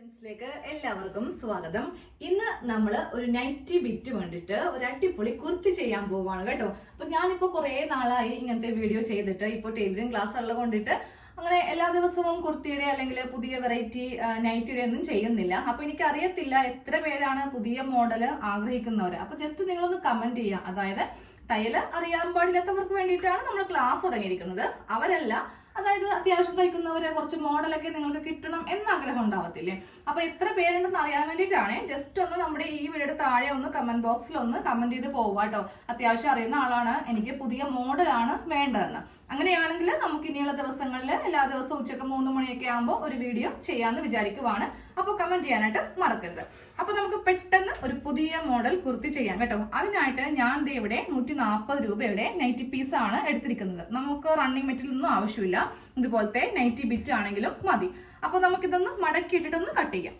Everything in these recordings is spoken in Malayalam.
ിലേക്ക് എല്ലാവർക്കും സ്വാഗതം. ഇന്ന് നമ്മള് ഒരു നൈറ്റി ബിറ്റ് വേണ്ടിട്ട് ഒരു അടിപൊളി കുർത്തി ചെയ്യാൻ പോവാണ് കേട്ടോ. അപ്പൊ ഞാനിപ്പോ കുറെ നാളായി ഇങ്ങനത്തെ വീഡിയോ ചെയ്തിട്ട് ഇപ്പൊ ടൈലറിംഗ് ക്ലാസ് ഉള്ളത് കൊണ്ടിട്ട് അങ്ങനെ എല്ലാ ദിവസവും കുർത്തിയുടെ അല്ലെങ്കിൽ പുതിയ വെറൈറ്റി നൈറ്റിയുടെ ഒന്നും ചെയ്യുന്നില്ല. അപ്പൊ എനിക്ക് അറിയത്തില്ല എത്ര പേരാണ് പുതിയ മോഡല് ആഗ്രഹിക്കുന്നവര്. അപ്പൊ ജസ്റ്റ് നിങ്ങളൊന്ന് കമന്റ് ചെയ്യാം. അതായത് തയ്യല് അറിയാൻ പാടില്ലാത്തവർക്ക് വേണ്ടിയിട്ടാണ് നമ്മൾ ക്ലാസ് തുടങ്ങിയിരിക്കുന്നത്. അവരല്ല, അതായത് അത്യാവശ്യം തയ്ക്കുന്നവരെ കുറച്ച് മോഡലൊക്കെ നിങ്ങൾക്ക് കിട്ടണം എന്ന ആഗ്രഹം ഉണ്ടാവത്തില്ലേ. അപ്പൊ എത്ര പേരുണ്ടെന്ന് അറിയാൻ വേണ്ടിയിട്ടാണ്. ജസ്റ്റ് ഒന്ന് നമ്മുടെ ഈ വീഡിയോയുടെ താഴെ ഒന്ന് കമന്റ് ബോക്സിൽ ഒന്ന് കമന്റ് ചെയ്ത് പോവാട്ടോ. അത്യാവശ്യം അറിയുന്ന ആളാണ്, എനിക്ക് പുതിയ മോഡലാണ് വേണ്ടതെന്ന്. അങ്ങനെയാണെങ്കിൽ നമുക്ക് ഇനിയുള്ള ദിവസങ്ങളിൽ എല്ലാ ദിവസവും ഉച്ചക്ക് 3 മണിയൊക്കെ ആകുമ്പോൾ ഒരു വീഡിയോ ചെയ്യാമെന്ന് വിചാരിക്കുവാണ്. അപ്പോൾ കമന്റ് ചെയ്യാനായിട്ട് മറക്കരുത്. അപ്പൊ നമുക്ക് പെട്ടെന്ന് ഒരു പുതിയ മോഡൽ കുർത്തി ചെയ്യാം കേട്ടോ. അതിനായിട്ട് ഞാൻ ഇവിടെ 140 രൂപയുടെ നൈറ്റി പീസ് ആണ് എടുത്തിരിക്കുന്നത്. നമുക്ക് റണ്ണിങ് മെറ്റീരിയൽ ഒന്നും ആവശ്യമില്ല. ഇതുപോലത്തെ നൈറ്റി ബിറ്റ് ആണെങ്കിലും മതി. അപ്പൊ നമുക്കിതൊന്ന് മടക്കിയിട്ടിട്ടൊന്ന് കട്ട് ചെയ്യാം.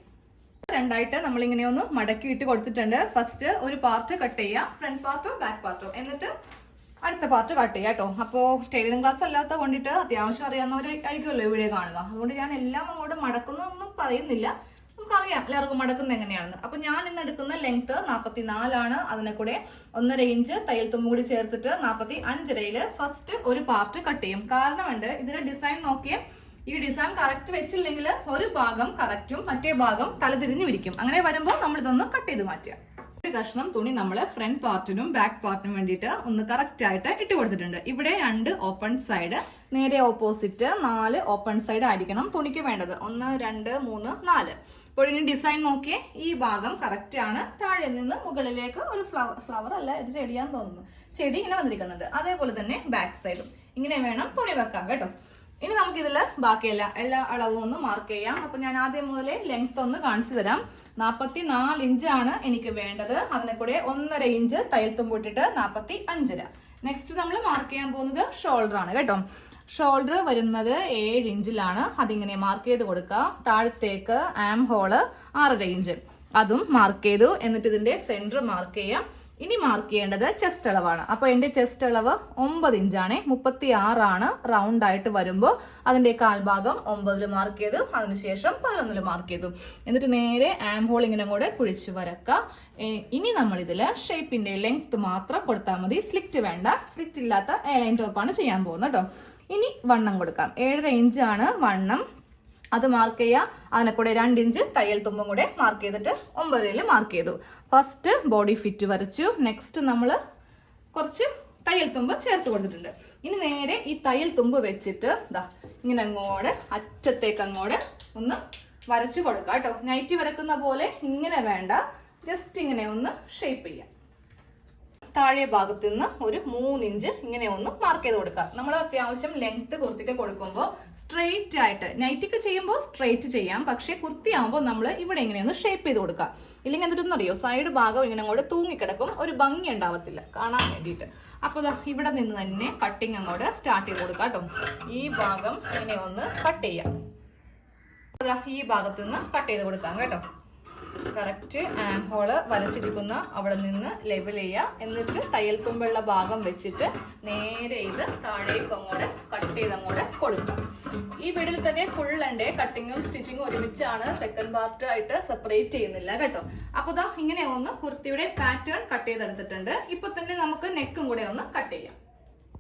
രണ്ടായിട്ട് നമ്മളിങ്ങനെ ഒന്ന് മടക്കിയിട്ട് കൊടുത്തിട്ടുണ്ട്. ഫസ്റ്റ് ഒരു പാർട്ട് കട്ട് ചെയ്യാം, ഫ്രണ്ട് പാർട്ടോ ബാക്ക് പാർട്ടോ, എന്നിട്ട് അടുത്ത പാർട്ട് കട്ട് ചെയ്യാം കേട്ടോ. അപ്പോൾ ടൈലറിംഗ് ക്ലാസ് അല്ലാത്ത കൊണ്ടിട്ട് അത്യാവശ്യം അറിയാവുന്നവരായിരിക്കുമല്ലോ വീഡിയോ കാണുക. അതുകൊണ്ട് ഞാൻ എല്ലാം അങ്ങോട്ട് മടക്കുന്നൊന്നും പറയുന്നില്ല. നമുക്കറിയാം എല്ലാവർക്കും മടക്കുന്നത് എങ്ങനെയാണെന്ന്. അപ്പൊ ഞാൻ ഇന്ന് എടുക്കുന്ന ലെങ്ത് 44 ആണ്. അതിനെ കൂടെ 1.5 ഇഞ്ച് തയ്യൽ തുമ്പ് കൂടി ചേർത്തിട്ട് 45 ഫസ്റ്റ് ഒരു പാർട്ട് കട്ട് ചെയ്യും. കാരണമുണ്ട്, ഇതിന്റെ ഡിസൈൻ നോക്കിയേ. ഈ ഡിസൈൻ കറക്റ്റ് വെച്ചില്ലെങ്കിൽ ഒരു ഭാഗം കറക്റ്റും മറ്റേ ഭാഗം തലതിരിഞ്ഞു വിരിക്കും. അങ്ങനെ വരുമ്പോൾ നമ്മൾ ഇതൊന്ന് കട്ട് ചെയ്ത് മാറ്റുക. ഒരു കഷ്ണം തുണി നമ്മൾ ഫ്രണ്ട് പാർട്ടിനും ബാക്ക് പാർട്ടിനും വേണ്ടിയിട്ട് ഒന്ന് കറക്റ്റ് ആയിട്ട് ഇട്ട് കൊടുത്തിട്ടുണ്ട്. ഇവിടെ 2 ഓപ്പൺ സൈഡ്, നേരെ ഓപ്പോസിറ്റ് 4 ഓപ്പൺ സൈഡ് ആയിരിക്കണം തുണിക്ക് വേണ്ടത്. 1 2 3 4. അപ്പോൾ ഇനി ഡിസൈൻ നോക്കിയേ, ഈ ഭാഗം കറക്റ്റ് ആണ്. താഴെ നിന്ന് മുകളിലേക്ക് ഒരു ഫ്ലവർ അല്ല, ഇത് ചെടിയാന്ന് തോന്നുന്നു, ചെടി ഇങ്ങനെ വന്നിരിക്കുന്നുണ്ട്. അതേപോലെ തന്നെ ബാക്ക് സൈഡും ഇങ്ങനെ വേണം തുണി വെക്കാൻ കേട്ടോ. ഇനി നമുക്കിതിൽ ബാക്കിയല്ല എല്ലാ അളവും ഒന്ന് മാർക്ക് ചെയ്യാം. അപ്പൊ ഞാൻ ആദ്യം മുതലേ ലെങ്ത് ഒന്ന് കാണിച്ചു തരാം. 44 ഇഞ്ചാണ് എനിക്ക് വേണ്ടത്. അതിനെ കൂടെ 1.5 ഇഞ്ച് തയ്യൽ തുമ്പ് ഇട്ടിട്ട് 45. നെക്സ്റ്റ് നമ്മൾ മാർക്ക് ചെയ്യാൻ പോകുന്നത് ഷോൾഡർ ആണ് കേട്ടോ. ഷോൾഡർ വരുന്നത് 7 ഇഞ്ചിലാണ്. അതിങ്ങനെ മാർക്ക് ചെയ്ത് കൊടുക്കുക. താഴത്തേക്ക് ആം ഹോള് 6.5 ഇഞ്ച്, അതും മാർക്ക് ചെയ്തു. എന്നിട്ട് ഇതിന്റെ സെന്റർ മാർക്ക് ചെയ്യാം. ഇനി മാർക്ക് ചെയ്യേണ്ടത് ചെസ്റ്റ് അളവാണ്. അപ്പൊ എന്റെ ചെസ്റ്റ് അളവ് 9 ഇഞ്ചാണ്. 36 ആണ് റൗണ്ട് ആയിട്ട് വരുമ്പോൾ. അതിന്റെ കാൽഭാഗം 9 മാർക്ക് ചെയ്തു, അതിനുശേഷം 11 മാർക്ക് ചെയ്തു. എന്നിട്ട് നേരെ ആം ഹോൾ ഇങ്ങനെ കൂടെ കുഴിച്ച് വരക്കാം. ഇനി നമ്മൾ ഇതില് ഷേപ്പിന്റെ ലെങ്ത് മാത്രം കൊടുത്താൽ മതി. സ്ലിറ്റ് വേണ്ട. സ്ലിറ്റ് ഇല്ലാത്ത എയർലൈൻ ടോപ്പാണ് ചെയ്യാൻ പോകുന്നത് കേട്ടോ. ഇനി വണ്ണം കൊടുക്കാം. 7.5 ഇഞ്ചാണ് വണ്ണം, അത് മാർക്ക് ചെയ്യുക. അതിനെ കൂടെ 2 ഇഞ്ച് തയ്യൽ തുമ്പും കൂടെ മാർക്ക് ചെയ്തിട്ട് 9 മാർക്ക് ചെയ്തു. ഫസ്റ്റ് ബോഡി ഫിറ്റ് വരച്ചു. നെക്സ്റ്റ് നമ്മൾ കുറച്ച് തയ്യൽ തുമ്പ് ചേർത്ത് കൊടുത്തിട്ടുണ്ട്. ഇനി നേരെ ഈ തയ്യൽ തുമ്പ് വെച്ചിട്ട് ഇങ്ങനെ അങ്ങോട്ട് അറ്റത്തേക്ക് അങ്ങോട്ട് ഒന്ന് വരച്ചു കൊടുക്കുക കേട്ടോ. നൈറ്റി വരക്കുന്ന പോലെ ഇങ്ങനെ വേണ്ട, ജസ്റ്റ് ഇങ്ങനെ ഒന്ന് ഷേപ്പ് ചെയ്യാം. താഴെ ഭാഗത്ത് നിന്ന് ഒരു 3 ഇഞ്ച് ഇങ്ങനെ ഒന്ന് മാർക്ക് ചെയ്ത് കൊടുക്കുക. നമ്മൾ അത്യാവശ്യം ലെങ്ത് കുർത്തിക്ക് കൊടുക്കുമ്പോൾ സ്ട്രെയിറ്റ് ആയിട്ട്, നൈറ്റിക്ക് ചെയ്യുമ്പോൾ സ്ട്രെയിറ്റ് ചെയ്യാം, പക്ഷെ കുർത്തി ആകുമ്പോൾ നമ്മൾ ഇവിടെ ഇങ്ങനെ ഒന്ന് ഷേപ്പ് ചെയ്ത് കൊടുക്കുക. ഇല്ലെങ്കിൽ എന്തിട്ടൊന്നും അറിയോ, സൈഡ് ഭാഗം ഇങ്ങനെ അങ്ങോട്ട് തൂങ്ങിക്കിടക്കും, ഒരു ഭംഗി ഉണ്ടാവത്തില്ല കാണാൻ വേണ്ടിയിട്ട്. അപ്പോൾ ഇവിടെ നിന്ന് തന്നെ കട്ടിങ് അങ്ങോട്ട് സ്റ്റാർട്ട് ചെയ്ത് കൊടുക്കുക കേട്ടോ. ഈ ഭാഗം ഇങ്ങനെ ഒന്ന് കട്ട് ചെയ്യാം. ഈ ഭാഗത്ത് നിന്ന് കട്ട് ചെയ്ത് കൊടുക്കാം കേട്ടോ. കറക്റ്റ് ആം ഹോള് വരച്ചിരിക്കുന്ന അവിടെ നിന്ന് ലെവൽ ചെയ്യുക. എന്നിട്ട് തയ്യൽ തുമ്പുള്ള ഭാഗം വെച്ചിട്ട് നേരെ ഇത് താഴേക്ക് അങ്ങോട്ട് കട്ട് ചെയ്ത് അങ്ങോട്ട് കൊടുക്കാം. ഈ വീഡിയോയിൽ തന്നെ ഫുൾ ഉണ്ട് കട്ടിങ്ങും സ്റ്റിച്ചിങ്ങും ഒരുമിച്ചാണ്. സെക്കൻഡ് പാർട്ട് ആയിട്ട് സെപ്പറേറ്റ് ചെയ്യുന്നില്ല കേട്ടോ. അപ്പൊ ഇങ്ങനെ ഒന്ന് കുർത്തിയുടെ പാറ്റേൺ കട്ട് ചെയ്തെടുത്തിട്ടുണ്ട്. ഇപ്പൊ തന്നെ നമുക്ക് നെക്കും കൂടെ ഒന്ന് കട്ട് ചെയ്യാം.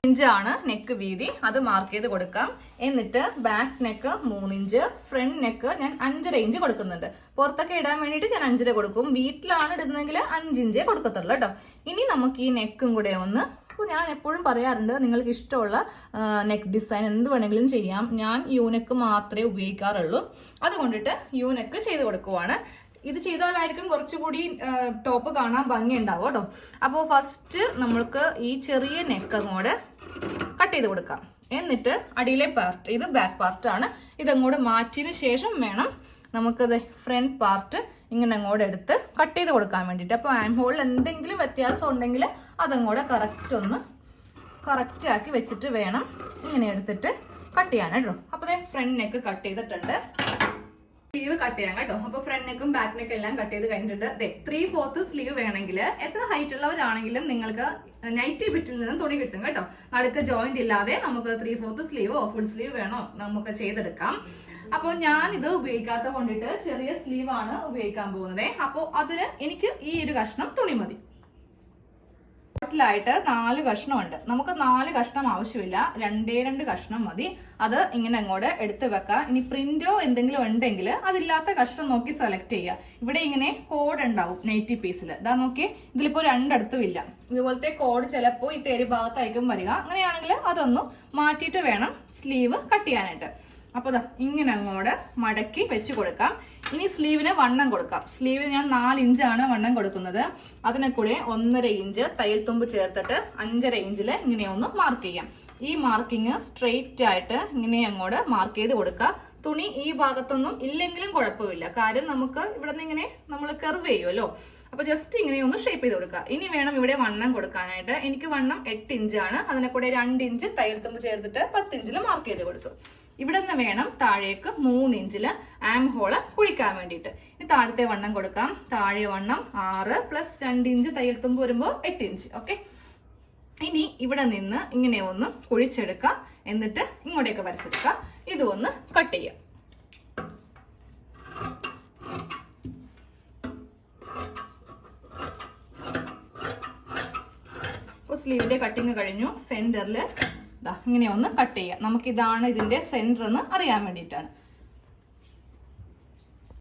5 ഇഞ്ചാണ് നെക്ക് വീതി, അത് മാർക്ക് ചെയ്ത് കൊടുക്കാം. എന്നിട്ട് back neck 3 inch, front neck ഞാൻ 5.5 ഇഞ്ച് കൊടുക്കുന്നുണ്ട്. പുറത്തൊക്കെ ഇടാൻ വേണ്ടിയിട്ട് ഞാൻ 5 കൊടുക്കും. വീട്ടിലാണ് ഇടുന്നതെങ്കിൽ 5 ഇഞ്ചേ കൊടുക്കത്തുള്ളൂ കേട്ടോ. ഇനി നമുക്ക് ഈ നെക്കും കൂടെ ഒന്ന്, അപ്പോൾ ഞാൻ എപ്പോഴും പറയാറുണ്ട് നിങ്ങൾക്ക് ഇഷ്ടമുള്ള നെക്ക് ഡിസൈൻ എന്ത് വേണമെങ്കിലും ചെയ്യാം. ഞാൻ യൂനെക്ക് മാത്രമേ ഉപയോഗിക്കാറുള്ളൂ. അതുകൊണ്ടിട്ട് യൂനെക്ക് ചെയ്ത് കൊടുക്കുവാണ്. ഇത് ചെയ്താലായിരിക്കും കുറച്ചുകൂടി ടോപ്പ് കാണാൻ ഭംഗി ഉണ്ടാവും കേട്ടോ. അപ്പോൾ ഫസ്റ്റ് നമ്മൾക്ക് ഈ ചെറിയ നെക്ക് അങ്ങോട്ട് കട്ട് ചെയ്ത് കൊടുക്കാം. എന്നിട്ട് അടിയിലെ പാർട്ട്, ഇത് ബാക്ക് പാർട്ടാണ്, ഇതങ്ങോട്ട് മാറ്റിയതിന് ശേഷം വേണം നമുക്കത് ഫ്രണ്ട് പാർട്ട് ഇങ്ങനെ അങ്ങോട്ട് എടുത്ത് കട്ട് ചെയ്ത് കൊടുക്കാൻ വേണ്ടിയിട്ട്. അപ്പോൾ ആം ഹോളിൽ എന്തെങ്കിലും വ്യത്യാസം ഉണ്ടെങ്കിൽ അതങ്ങോട്ട് കറക്റ്റ് ആക്കി വെച്ചിട്ട് വേണം ഇങ്ങനെ എടുത്തിട്ട് കട്ട് ചെയ്യാൻ കേട്ടോ. അപ്പോൾ ഫ്രണ്ട് നെക്ക് കട്ട് ചെയ്തിട്ടുണ്ട്. സ്ലീവ് കട്ട് ചെയ്യാം കേട്ടോ. അപ്പൊ ഫ്രണ്ട് നെക്കും ബാക്ക് നെക്കും എല്ലാം കട്ട് ചെയ്ത് കഴിഞ്ഞിട്ടുണ്ട്. 3/4 സ്ലീവ് വേണമെങ്കിൽ എത്ര ഹൈറ്റ് ഉള്ളവരാണെങ്കിലും നിങ്ങൾക്ക് നൈറ്റി ബിറ്റിൽ നിന്ന് തുണി കിട്ടും കേട്ടോ. നടുക്ക് ജോയിന്റ് ഇല്ലാതെ നമുക്ക് 3/4 സ്ലീവോ ഫുൾ സ്ലീവ് വേണോ നമുക്ക് ചെയ്തെടുക്കാം. അപ്പോൾ ഞാൻ ഇത് ഉപയോഗിക്കാത്ത കൊണ്ടിട്ട് ചെറിയ സ്ലീവ് ആണ് ഉപയോഗിക്കാൻ പോകുന്നത്. അപ്പോൾ അതിന് എനിക്ക് ഈ ഒരു കഷ്ണം തുണി മതി. ടോട്ടലായിട്ട് 4 കഷ്ണമുണ്ട്. നമുക്ക് 4 കഷ്ണം ആവശ്യമില്ല, 2 കഷ്ണം മതി. അത് ഇങ്ങനെ അങ്ങോട്ട് എടുത്ത് വെക്കാം. ഇനി പ്രിന്റോ എന്തെങ്കിലും ഉണ്ടെങ്കിൽ അതില്ലാത്ത കഷ്ണം നോക്കി സെലക്ട് ചെയ്യുക. ഇവിടെ ഇങ്ങനെ കോഡ് ഉണ്ടാവും നൈറ്റി പീസിൽ. ഇതാ നോക്കി, ഇതിലിപ്പോ 2 അടുത്തും ഇല്ല. ഇതുപോലത്തെ കോഡ് ചിലപ്പോൾ ഈ തേരി ഭാഗത്തായിരിക്കും വരിക. അങ്ങനെയാണെങ്കിൽ അതൊന്ന് മാറ്റിയിട്ട് വേണം സ്ലീവ് കട്ട് ചെയ്യാനായിട്ട്. അപ്പൊ ഇങ്ങനെ അങ്ങോട്ട് മടക്കി വെച്ച് കൊടുക്കാം. ഇനി സ്ലീവിന് വണ്ണം കൊടുക്കാം. സ്ലീവിന് ഞാൻ 4 ഇഞ്ചാണ് വണ്ണം കൊടുക്കുന്നത്. അതിനെ കൂടെ 1.5 ഇഞ്ച് തയ്യൽ തുമ്പ് ചേർത്തിട്ട് 5.5 ഇഞ്ചിൽ ഇങ്ങനെ ഒന്ന് മാർക്ക് ചെയ്യാം. ഈ മാർക്കിങ് സ്ട്രെയിറ്റ് ആയിട്ട് ഇങ്ങനെ അങ്ങോട്ട് മാർക്ക് ചെയ്ത് കൊടുക്കുക. തുണി ഈ ഭാഗത്തൊന്നും ഇല്ലെങ്കിലും കുഴപ്പമില്ല, കാര്യം നമുക്ക് ഇവിടെ നിന്ന് ഇങ്ങനെ നമ്മൾ കർവ് ചെയ്യുമല്ലോ. അപ്പൊ ജസ്റ്റ് ഇങ്ങനെ ഒന്ന് ഷേപ്പ് ചെയ്ത് കൊടുക്കുക. ഇനി വേണം ഇവിടെ വണ്ണം കൊടുക്കാനായിട്ട്. എനിക്ക് വണ്ണം 8 ഇഞ്ചാണ്. അതിനെ കൂടെ 2 ഇഞ്ച് തയ്യൽ തുമ്പ് ചേർത്തിട്ട് 10 ഇഞ്ചിൽ മാർക്ക് ചെയ്ത് കൊടുത്തു. ഇവിടെ നിന്ന് വേണം താഴേക്ക് 3 ഇഞ്ചില് ആം ഹോള് കുഴിക്കാൻ വേണ്ടിയിട്ട്. ഇനി താഴത്തെ വണ്ണം കൊടുക്കാം. താഴെ വണ്ണം 6 + 2 ഇഞ്ച് തയ്യൽ തുമ്പ് വരുമ്പോൾ 8 ഇഞ്ച്. ഓക്കെ, ഇനി ഇവിടെ നിന്ന് ഇങ്ങനെ ഒന്ന് കുഴിച്ചെടുക്കാം. എന്നിട്ട് ഇങ്ങോട്ടേക്ക് വരച്ചെടുക്കാം. ഇത് ഒന്ന് കട്ട് ചെയ്യാം. സ്ലീവിന്റെ കട്ടിങ് കഴിഞ്ഞു. സെന്ററിൽ ഇങ്ങനെ ഒന്ന് കട്ട് ചെയ്യാം. നമുക്ക് ഇതാണ് ഇതിന്റെ സെന്റർ എന്ന് അറിയാൻ വേണ്ടിയിട്ടാണ്.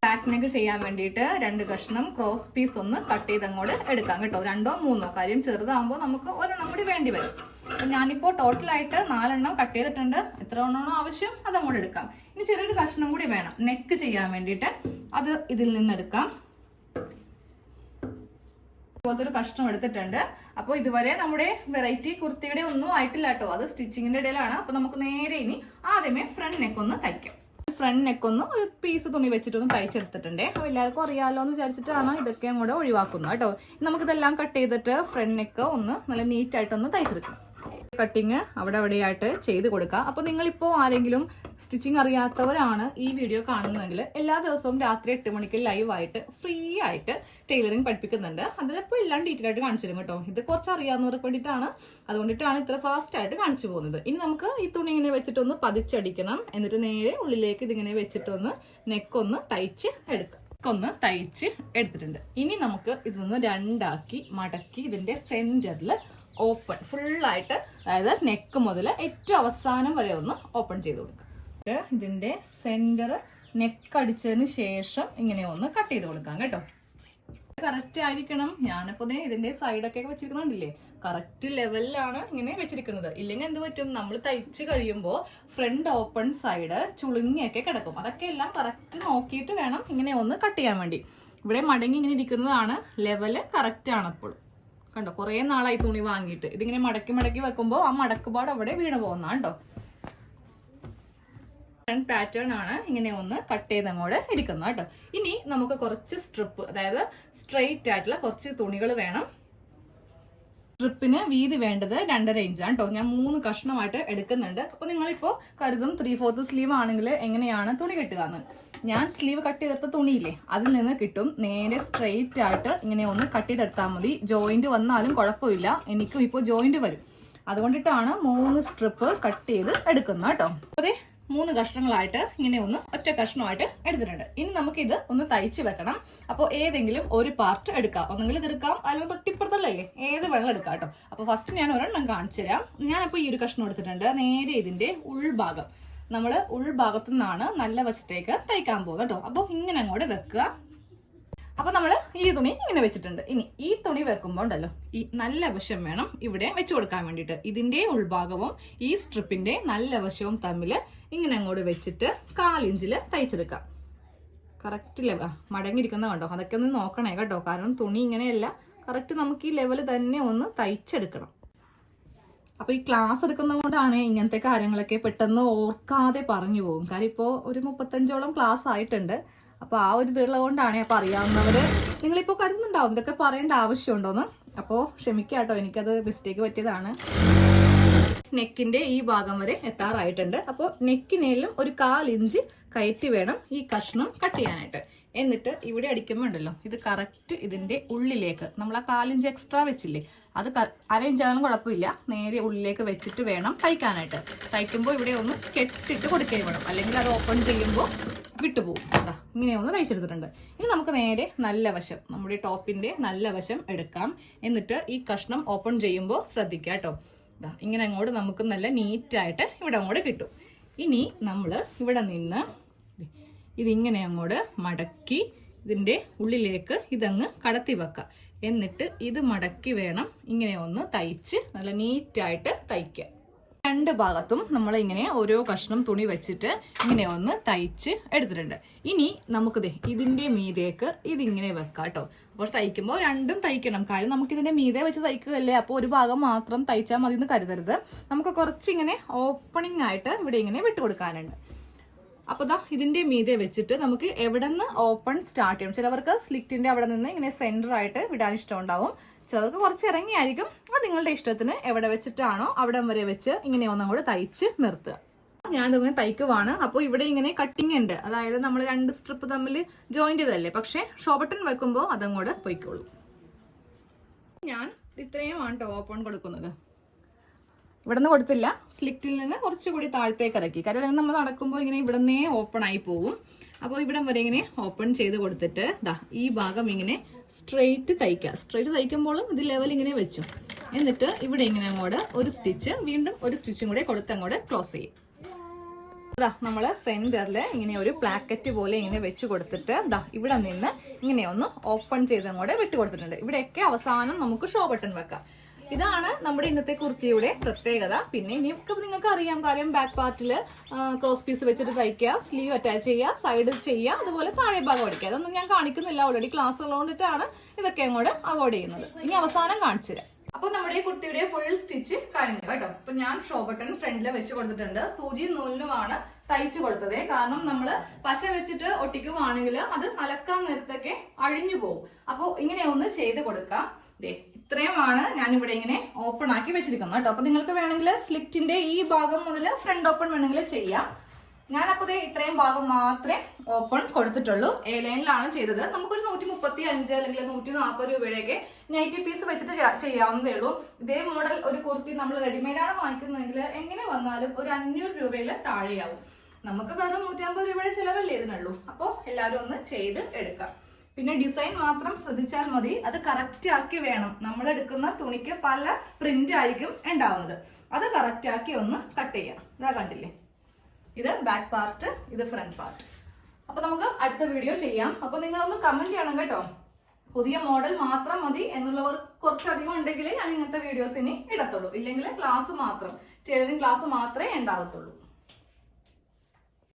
ബാക്ക് നെക്ക് ചെയ്യാൻ വേണ്ടിയിട്ട് 2 കഷ്ണം ക്രോസ് പീസ് ഒന്ന് കട്ട് ചെയ്ത് അങ്ങോട്ട് എടുക്കാം കേട്ടോ. 2ഓ 3ഓ, കാര്യം ചെറുതാകുമ്പോൾ നമുക്ക് ഒരെണ്ണം കൂടി വേണ്ടി വരും. അപ്പൊ ഞാനിപ്പോ ടോട്ടലായിട്ട് 4 കട്ട് ചെയ്തിട്ടുണ്ട്. എത്ര എണ്ണമാണോ ആവശ്യം അത് അങ്ങോട്ട് എടുക്കാം. ഇനി ചെറിയൊരു കഷ്ണം കൂടി വേണം നെക്ക് ചെയ്യാൻ വേണ്ടിയിട്ട്. അത് ഇതിൽ നിന്ന് എടുക്കാം. ഒരു കഷ്ണം എടുത്തിട്ടുണ്ട്. അപ്പൊ ഇതുവരെ നമ്മുടെ വെറൈറ്റി കുർത്തിയുടെ ഒന്നും ആയിട്ടില്ല കേട്ടോ, അത് സ്റ്റിച്ചിങ്ങിന്റെ ഇടയിലാണ്. അപ്പൊ നമുക്ക് നേരെ ഇനി ആദ്യമേ ഫ്രണ്ട് നെക്ക് ഒന്ന് തയ്ക്കാം. ഫ്രണ്ട് നെക്ക് ഒന്ന് ഒരു പീസ് തുണി വെച്ചിട്ടൊന്ന് തയ്ച്ചെടുത്തിട്ടുണ്ട്. അപ്പൊ എല്ലാവർക്കും അറിയാലോ എന്ന് വിചാരിച്ചിട്ടാണ് ഇതൊക്കെ അങ്ങോട്ട് ഒഴിവാക്കുന്നത് കേട്ടോ. നമുക്കിതെല്ലാം കട്ട് ചെയ്തിട്ട് ഫ്രണ്ട് നെക്ക് ഒന്ന് നല്ല നീറ്റായിട്ടൊന്ന് തയ്ച്ചെടുക്കാം. കട്ടിങ് അവിടെ അവിടെയായിട്ട് ചെയ്ത് കൊടുക്കുക. അപ്പൊ നിങ്ങളിപ്പോ ആരെങ്കിലും സ്റ്റിച്ചിങ് അറിയാത്തവരാണ് ഈ വീഡിയോ കാണുന്നതെങ്കിൽ എല്ലാ ദിവസവും രാത്രി 8 മണിക്ക് ലൈവായിട്ട് ഫ്രീ ആയിട്ട് ടൈലറിങ് പഠിപ്പിക്കുന്നുണ്ട്. അതിലിപ്പോൾ എല്ലാം ഡീറ്റെയിൽ ആയിട്ട് കാണിച്ചു തരും കേട്ടോ. ഇത് കുറച്ച് അറിയാവുന്നവർക്ക് വേണ്ടിയിട്ടാണ്, അതുകൊണ്ടിട്ടാണ് ഇത്ര ഫാസ്റ്റ് ആയിട്ട് കാണിച്ചു പോകുന്നത്. ഇനി നമുക്ക് ഈ തുണി ഇങ്ങനെ വെച്ചിട്ടൊന്ന് പതിച്ചടിക്കണം. എന്നിട്ട് നേരെ ഉള്ളിലേക്ക് ഇതിങ്ങനെ വെച്ചിട്ടൊന്ന് നെക്കൊന്ന് തയ്ച്ച് എടുക്കാം. ഒന്ന് തയ്ച്ച് എടുത്തിട്ടുണ്ട്. ഇനി നമുക്ക് ഇതൊന്ന് 2 ആക്കി മടക്കി ഇതിന്റെ സെന്ററിൽ ഓപ്പൺ ഫുള്ളായിട്ട്, അതായത് നെക്ക് മുതൽ ഏറ്റവും അവസാനം വരെ ഒന്ന് ഓപ്പൺ ചെയ്ത് കൊടുക്കുക. ഇതിന്റെ സെന്റർ നെക്ക് അടിച്ചതിന് ശേഷം ഇങ്ങനെ ഒന്ന് കട്ട് ചെയ്ത് കൊടുക്കാം കേട്ടോ. കറക്റ്റ് ആയിരിക്കണം. ഞാനിപ്പോ ഇതിന്റെ സൈഡൊക്കെ വെച്ചിരിക്കുന്നുണ്ടില്ലേ, കറക്റ്റ് ലെവലിലാണ് ഇങ്ങനെ വെച്ചിരിക്കുന്നത്. ഇല്ലെങ്കിൽ എന്ത് പറ്റും, നമ്മൾ തയ്ച്ച് കഴിയുമ്പോൾ ഫ്രണ്ട് ഓപ്പൺ സൈഡ് ചുളുങ്ങിയൊക്കെ കിടക്കും. അതൊക്കെ എല്ലാം കറക്റ്റ് നോക്കിയിട്ട് വേണം ഇങ്ങനെ ഒന്ന് കട്ട് ചെയ്യാൻ വേണ്ടി. ഇവിടെ മടങ്ങി ഇങ്ങനെ ഇരിക്കുന്നതാണ് ലെവല് കറക്റ്റ് ആണ്. അപ്പോൾ കണ്ടോ, കുറെ നാളായി തുണി വാങ്ങിയിട്ട് ഇതിങ്ങനെ മടക്കി മടക്കി വെക്കുമ്പോൾ ആ മടക്കുപാട് അവിടെ വീണ് പോകുന്നതാണ് കേട്ടോ. ഫ്രണ്ട് പാറ്റേൺ ആണ് ഇങ്ങനെ ഒന്ന് കട്ട് ചെയ്ത് അങ്ങോട്ട് ഇരിക്കുന്നത് കേട്ടോ. ഇനി നമുക്ക് കുറച്ച് സ്ട്രിപ്പ്, അതായത് സ്ട്രെയിറ്റ് ആയിട്ടുള്ള കുറച്ച് തുണികൾ വേണം. സ്ട്രിപ്പിന് വീതി വേണ്ടത് 2.5 ഇഞ്ചാണ് കേട്ടോ. ഞാൻ 3 കഷ്ണമായിട്ട് എടുക്കുന്നുണ്ട്. അപ്പൊ നിങ്ങളിപ്പോ കരുതും 3/4 സ്ലീവ് ആണെങ്കിൽ എങ്ങനെയാണ് തുണി കെട്ടുക എന്ന്. ഞാൻ സ്ലീവ് കട്ട് ചെയ്തെടുത്ത തുണിയില്ലേ, അതിൽ നിന്ന് കിട്ടും. നേരെ സ്ട്രെയിറ്റ് ആയിട്ട് ഇങ്ങനെ ഒന്ന് കട്ട് ചെയ്തെടുത്താൽ മതി. ജോയിന്റ് വന്നാലും കുഴപ്പമില്ല, എനിക്കും ഇപ്പോൾ ജോയിന്റ് വരും. അതുകൊണ്ടിട്ടാണ് 3 സ്ട്രിപ്പ് കട്ട് ചെയ്ത് എടുക്കുന്നത് കേട്ടോ. അതെ, 3 കഷ്ണങ്ങളായിട്ട് ഇങ്ങനെ ഒന്ന് ഒറ്റ കഷ്ണമായിട്ട് എടുത്തിട്ടുണ്ട്. ഇനി നമുക്ക് ഇത് ഒന്ന് തയ്ച്ച് വെക്കണം. അപ്പോൾ ഏതെങ്കിലും ഒരു പാർട്ട് എടുക്കാം. ഒന്നെങ്കിലും ഇത് എടുക്കാം, അല്ലെങ്കിൽ തൊട്ടിപ്പുറത്തല്ലേ, ഏത് വെള്ളം എടുക്കാം കേട്ടോ. അപ്പോൾ ഫസ്റ്റ് ഞാൻ ഒരെണ്ണം കാണിച്ചു തരാം. ഞാനിപ്പോൾ ഈ ഒരു കഷ്ണം എടുത്തിട്ടുണ്ട്. നേരെ ഇതിന്റെ ഉൾഭാഗം, നമ്മൾ ഉൾഭാഗത്തു നിന്നാണ് നല്ല വശത്തേക്ക് തയ്ക്കാൻ പോകുന്നത് കേട്ടോ. അപ്പോൾ ഇങ്ങനെ അങ്ങോട്ട് വെക്കുക. അപ്പൊ നമ്മൾ ഈ തുണി ഇങ്ങനെ വെച്ചിട്ടുണ്ട്. ഇനി ഈ തുണി വെക്കുമ്പോൾ ഉണ്ടല്ലോ, ഈ നല്ല വശം വേണം ഇവിടെ വെച്ചു കൊടുക്കാൻ വേണ്ടിയിട്ട്. ഇതിന്റെ ഉൾഭാഗവും ഈ സ്ട്രിപ്പിന്റെ നല്ല വശവും തമ്മിൽ ഇങ്ങനെ അങ്ങോട്ട് വെച്ചിട്ട് 1/4 ഇഞ്ചില് തയ്ച്ചെടുക്കാം. കറക്റ്റ് മടങ്ങിയിരിക്കുന്ന കണ്ടോ, അതൊക്കെ ഒന്ന് നോക്കണേ കേട്ടോ. കാരണം തുണി ഇങ്ങനെയല്ല, കറക്റ്റ് നമുക്ക് ഈ ലെവല് തന്നെ ഒന്ന് തയ്ച്ചെടുക്കണം. അപ്പൊ ഈ ക്ലാസ് എടുക്കുന്നത് കൊണ്ടാണ് ഇങ്ങനത്തെ കാര്യങ്ങളൊക്കെ പെട്ടെന്ന് ഓർക്കാതെ പറഞ്ഞു പോകും. കാര്യം ഇപ്പോൾ ഒരു 35ഓളം ക്ലാസ് ആയിട്ടുണ്ട്. അപ്പൊ ആ ഒരു ഇതുള്ളത് കൊണ്ടാണ്. അപ്പൊ അറിയാവുന്നവര് നിങ്ങളിപ്പോ കരുതുന്നുണ്ടാവും ഇതൊക്കെ പറയേണ്ട ആവശ്യമുണ്ടോന്ന്. അപ്പോ ക്ഷമിക്കാട്ടോ, എനിക്കത് മിസ്റ്റേക്ക് പറ്റിയതാണ്. നെക്കിന്റെ ഈ ഭാഗം വരെ എത്താറായിട്ടുണ്ട്. അപ്പോൾ നെക്കിനേലും ഒരു 1/4 ഇഞ്ച് കയറ്റി വേണം ഈ കഷ്ണം കട്ട് ചെയ്യാനായിട്ട്. എന്നിട്ട് ഇവിടെ അടിക്കുമ്പോൾ ഉണ്ടല്ലോ ഇത് കറക്റ്റ് ഇതിൻ്റെ ഉള്ളിലേക്ക് നമ്മൾ ആ 1/4 ഇഞ്ച് എക്സ്ട്രാ വെച്ചില്ലേ അത് 1/2 ഇഞ്ചാണെങ്കിലും കുഴപ്പമില്ല, നേരെ ഉള്ളിലേക്ക് വെച്ചിട്ട് വേണം തയ്ക്കാനായിട്ട്. തയ്ക്കുമ്പോൾ ഇവിടെ ഒന്ന് കെട്ടിട്ട് കൊടുക്കുകയും വേണം, അല്ലെങ്കിൽ അത് ഓപ്പൺ ചെയ്യുമ്പോൾ വിട്ടുപോകും. ഇങ്ങനെ ഒന്ന് തയ്ച്ചെടുത്തിട്ടുണ്ട്. ഇനി നമുക്ക് നേരെ നല്ല വശം, നമ്മുടെ ടോപ്പിന്റെ നല്ല വശം എടുക്കാം. എന്നിട്ട് ഈ കഷ്ണം ഓപ്പൺ ചെയ്യുമ്പോൾ ശ്രദ്ധിക്കുക കേട്ടോ. ഇങ്ങനെ അങ്ങോട്ട് നമുക്ക് നല്ല നീറ്റായിട്ട് ഇവിടെ അങ്ങോട്ട് കിട്ടും. ഇനി നമ്മൾ ഇവിടെ നിന്ന് ഇതിങ്ങനെ അങ്ങോട്ട് മടക്കി ഇതിൻ്റെ ഉള്ളിലേക്ക് ഇതങ്ങ് കടത്തി വെക്കുക. എന്നിട്ട് ഇത് മടക്കി വേണം ഇങ്ങനെ ഒന്ന് തയ്ച്ച് നല്ല നീറ്റായിട്ട് തയ്ക്കുക. 2 ഭാഗത്തും നമ്മൾ ഇങ്ങനെ ഓരോ കഷ്ണം തുണി വെച്ചിട്ട് ഇങ്ങനെ ഒന്ന് തയ്ച്ച് എടുത്തിട്ടുണ്ട്. ഇനി നമുക്ക് ഇതിന്റെ മീതേക്ക് ഇതിങ്ങനെ വെക്കാം കേട്ടോ. അപ്പോൾ തയ്ക്കുമ്പോൾ രണ്ടും തയ്ക്കണം, കാര്യം നമുക്ക് ഇതിന്റെ മീതെ വെച്ച് തയ്ക്കുകയല്ലേ, അപ്പോൾ ഒരു ഭാഗം മാത്രം തയ്ച്ചാൽ മതി എന്ന് കരുതരുത്. നമുക്ക് കുറച്ചിങ്ങനെ ഓപ്പണിംഗ് ആയിട്ട് ഇവിടെ ഇങ്ങനെ വിട്ടുകൊടുക്കാനുണ്ട്. അപ്പോൾ ഇതിന്റെ മീതെ വെച്ചിട്ട് നമുക്ക് എവിടെ നിന്ന് ഓപ്പൺ സ്റ്റാർട്ട് ചെയ്യണം. ചിലവർക്ക് സ്ലിറ്റിന്റെ അവിടെ നിന്ന് ഇങ്ങനെ സെന്റർ ആയിട്ട് വിടാൻ ഇഷ്ടം ഉണ്ടാവും, ചിലർക്ക് കുറച്ച് ഇറങ്ങിയായിരിക്കും. അത് നിങ്ങളുടെ ഇഷ്ടത്തിന് എവിടെ വെച്ചിട്ടാണോ അവിടെ വരെ വെച്ച് ഇങ്ങനെ ഒന്നും കൂടെ തയ്ച്ച് നിർത്തുക. ഞാൻ ഇങ്ങനെ തയ്ക്കുവാണ്. അപ്പോൾ ഇവിടെ ഇങ്ങനെ കട്ടിങ് ഉണ്ട്, അതായത് നമ്മൾ 2 സ്ട്രിപ്പ് തമ്മിൽ ജോയിന്റ് ചെയ്തല്ലേ, പക്ഷെ ഷോ ബട്ടൺ വെക്കുമ്പോൾ അതങ്ങോട്ട് പൊയ്ക്കോളൂ. ഞാൻ ഇത്രയുമാണ് കേട്ടോ ഓപ്പൺ കൊടുക്കുന്നത്. ഇവിടെ നിന്ന് കൊടുത്തില്ല, സ്ലിറ്റിൽ നിന്ന് കുറച്ചുകൂടി താഴത്തേക്ക് ഇറക്കി, കാരണം നമ്മൾ നടക്കുമ്പോൾ ഇങ്ങനെ ഇവിടെ നിന്നേ ഓപ്പൺ ആയി പോകും. അപ്പോൾ ഇവിടെ വരെ ഇങ്ങനെ ഓപ്പൺ ചെയ്ത് കൊടുത്തിട്ട് ഈ ഭാഗം ഇങ്ങനെ സ്ട്രെയിറ്റ് തയ്ക്കുക. സ്ട്രെയിറ്റ് തയ്ക്കുമ്പോഴും ഇത് ലെവൽ ഇങ്ങനെ വെച്ചു. എന്നിട്ട് ഇവിടെ ഇങ്ങനെ അങ്ങോട്ട് ഒരു സ്റ്റിച്ച്, വീണ്ടും ഒരു സ്റ്റിച്ചും കൂടെ കൊടുത്ത് അങ്ങോട്ട് ക്ലോസ് ചെയ്യും. നമ്മൾ സെന്ററിൽ ഇങ്ങനെ ഒരു പ്ലാക്കറ്റ് പോലെ ഇങ്ങനെ വെച്ച് കൊടുത്തിട്ട് ഇവിടെ നിന്ന് ഇങ്ങനെ ഒന്ന് ഓപ്പൺ ചെയ്ത് അങ്ങോട്ട് വിട്ട് കൊടുത്തിട്ടുണ്ട്. ഇവിടെയൊക്കെ അവസാനം നമുക്ക് ഷോ ബട്ടൺ വെക്കാം. ഇതാണ് നമ്മുടെ ഇന്നത്തെ കുർത്തിയുടെ പ്രത്യേകത. പിന്നെ ഇനിയൊക്കെ നിങ്ങൾക്ക് അറിയാം, കാര്യം ബാക്ക് പാർട്ടില് ക്രോസ് പീസ് വെച്ചിട്ട് തയ്ക്കുക, സ്ലീവ് അറ്റാച്ച് ചെയ്യുക, സൈഡ് ചെയ്യുക, അതുപോലെ താഴെ ഭാഗം അടിക്കുക. അതൊന്നും ഞാൻ കാണിക്കുന്നില്ല, ഓൾറെഡി ക്ലാസ് ഉള്ളതുകൊണ്ടിട്ടാണ് ഇതൊക്കെ അങ്ങോട്ട് അവോയ്ഡ് ചെയ്യുന്നത്. ഇനി അവസാനം കാണിച്ചു തരാം. അപ്പൊ നമ്മുടെ ഈ കുർത്തിയുടെ ഫുൾ സ്റ്റിച്ച് കഴിഞ്ഞു കേട്ടോ. അപ്പൊ ഞാൻ ഷോ ബട്ടൺ ഫ്രണ്ടിൽ വെച്ച് കൊടുത്തിട്ടുണ്ട്. സൂചി നൂലിനുമാണ് തയ്ച്ചു കൊടുത്തത്, കാരണം നമ്മൾ പശ വെച്ചിട്ട് ഒട്ടിക്കുവാണെങ്കിൽ അത് അലക്കാൻ നേരത്തൊക്കെ അഴിഞ്ഞു പോകും. അപ്പോൾ ഇങ്ങനെ ഒന്ന് ചെയ്ത് കൊടുക്കാം. ഇത്രയുമാണ് ഞാൻ ഇവിടെ ഇങ്ങനെ ഓപ്പൺ ആക്കി വെച്ചിരിക്കുന്നത് കേട്ടോ. അപ്പൊ നിങ്ങൾക്ക് വേണമെങ്കിൽ സ്ലിറ്റിന്റെ ഈ ഭാഗം മുതൽ ഫ്രണ്ട് ഓപ്പൺ വേണമെങ്കിൽ ചെയ്യാം. ഞാൻ അപ്പോൾ ഇത്രയും ഭാഗം മാത്രമേ ഓപ്പൺ കൊടുത്തിട്ടുള്ളൂ. എ ലൈനിലാണ് ചെയ്തത്. നമുക്കൊരു 135 അല്ലെങ്കിൽ 140 രൂപയുടെയൊക്കെ നൈറ്റി പീസ് വെച്ചിട്ട് ചെയ്യാവുന്നതേ ഉള്ളൂ. ഇതേ മോഡൽ ഒരു കുർത്തി നമ്മൾ റെഡിമെയ്ഡാണ് വാങ്ങിക്കുന്നതെങ്കിൽ എങ്ങനെ വന്നാലും ഒരു 500 രൂപയിൽ താഴെയാവും. നമുക്ക് വെറും 150 രൂപയുടെ ചിലവല്ലേ ഇതിനുള്ളൂ. അപ്പോൾ എല്ലാവരും ഒന്ന് ചെയ്ത് എടുക്കാം. പിന്നെ ഡിസൈൻ മാത്രം ശ്രദ്ധിച്ചാൽ മതി, അത് കറക്റ്റ് ആക്കി വേണം. നമ്മൾ എടുക്കുന്ന തുണിക്ക് പല പ്രിന്റ് ആയിരിക്കും ഉണ്ടാവുന്നത്, അത് കറക്റ്റ് ആക്കി ഒന്ന് കട്ട് ചെയ്യാം. ഇതാ കണ്ടില്ലേ, ഇത് ബാക്ക് പാർട്ട്, ഇത് ഫ്രണ്ട് പാർട്ട്. അപ്പൊ നമുക്ക് അടുത്ത വീഡിയോ ചെയ്യാം. അപ്പൊ നിങ്ങളൊന്ന് കമന്റ് ചെയ്യണം കേട്ടോ. പുതിയ മോഡൽ മാത്രം മതി എന്നുള്ളവർ കുറച്ചധികം ഉണ്ടെങ്കിൽ ഞാൻ ഇങ്ങനത്തെ വീഡിയോസ് ഇനി ഇടത്തുള്ളൂ, ഇല്ലെങ്കിൽ ക്ലാസ് മാത്രം, ടൈലറിംഗ് ക്ലാസ് മാത്രമേ ഉണ്ടാകത്തുള്ളൂ.